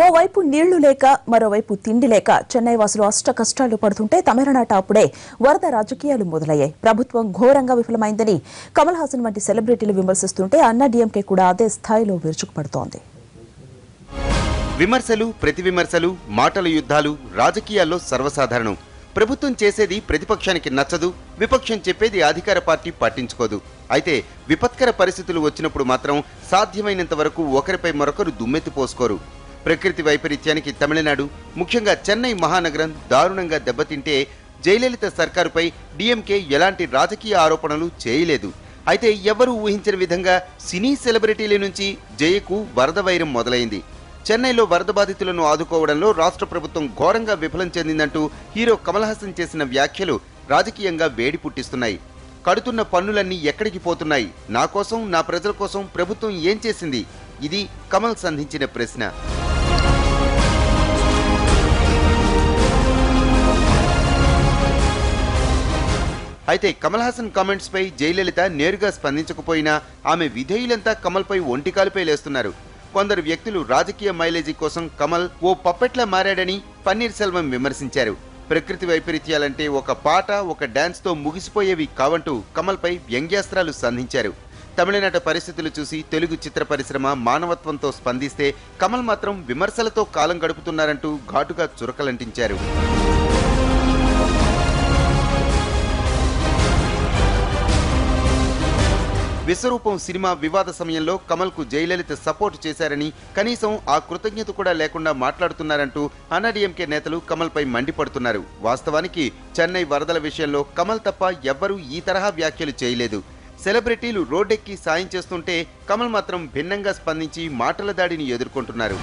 ఓవైపు నీళ్లు లేక మరోవైపు తిండి లేక చెన్నై వాసులు అష్ట కష్టాలు పడుతుంటే తమిళనాట అప్పుడే వరద రాజకీయాలు మొదలయ్యాయి. ప్రభుత్వం ఘోరంగా విఫలమైందని కమల్ హాసన్ వంటి సెలబ్రిటీలు విమర్శిస్తుంటే అన్నా డీఎంకే కూడా అదే స్థాయిలో విరుచుకుపడుతోంది. విమర్శలు, ప్రతి విమర్శలు, మాటల యుద్ధాలు రాజకీయాల్లో సర్వసాధారణం. ప్రభుత్వం చేసేది ప్రతిపక్షానికి నచ్చదు, విపక్షం చెప్పేది అధికార పార్టీ పట్టించుకోదు. అయితే విపత్కర పరిస్థితులు వచ్చినప్పుడు మాత్రం సాధ్యమైనంత వరకు ఒకరిపై మరొకరు దుమ్మెత్తిపోసుకోరు. ప్రకృతి వైపరీత్యానికి తమిళనాడు, ముఖ్యంగా చెన్నై మహానగరం దారుణంగా దెబ్బతింటే జయలలిత సర్కారుపై డీఎంకే ఎలాంటి రాజకీయ ఆరోపణలు చేయలేదు. అయితే ఎవరూ ఊహించని విధంగా సినీ సెలబ్రిటీల నుంచి జయకు వరద వైరం మొదలైంది. చెన్నైలో వరద బాధితులను ఆదుకోవడంలో రాష్ట్ర ప్రభుత్వం ఘోరంగా విఫలం చెందిందంటూ హీరో కమల్ హాసన్ చేసిన వ్యాఖ్యలు రాజకీయంగా వేడి పుట్టిస్తున్నాయి. కడుతున్న పన్నులన్నీ ఎక్కడికి పోతున్నాయి? నా కోసం, నా ప్రజల కోసం ప్రభుత్వం ఏం చేసింది? ఇది కమల్ సంధించిన ప్రశ్న. అయితే కమల్ హాసన్ కామెంట్స్ పై జయలలిత నేరుగా స్పందించకపోయినా ఆమె విధేయులంతా కమల్పై ఒంటికాలుపై లేస్తున్నారు. కొందరు వ్యక్తులు రాజకీయ మైలేజీ కోసం కమల్ ఓ పప్పెట్లా మారాడని పన్నీర్ సెల్వం విమర్శించారు. ప్రకృతి వైపరీత్యాలంటే ఒక పాట, ఒక డాన్స్ తో ముగిసిపోయేవి కావంటూ కమల్పై వ్యంగ్యాస్త్రాలు సంధించారు. తమిళనాట పరిస్థితులు చూసి తెలుగు చిత్ర పరిశ్రమ మానవత్వంతో స్పందిస్తే కమల్ మాత్రం విమర్శలతో కాలం గడుపుతున్నారంటూ ఘాటుగా చురకలంటించారు. విశ్వరూపం సినిమా వివాద సమయంలో కమల్ కు జయలలిత సపోర్ట్ చేశారని, కనీసం ఆ కృతజ్ఞత కూడా లేకుండా మాట్లాడుతున్నారంటూ అన్నాడీఎంకే నేతలు కమల్ పై మండిపడుతున్నారు. వాస్తవానికి చెన్నై వరదల విషయంలో కమల్ తప్ప ఎవ్వరూ ఈ తరహా వ్యాఖ్యలు చేయలేదు. సెలబ్రిటీలు రోడ్డెక్కి సాయం చేస్తుంటే కమల్ మాత్రం భిన్నంగా స్పందించి మాటల దాడిని ఎదుర్కొంటున్నారు.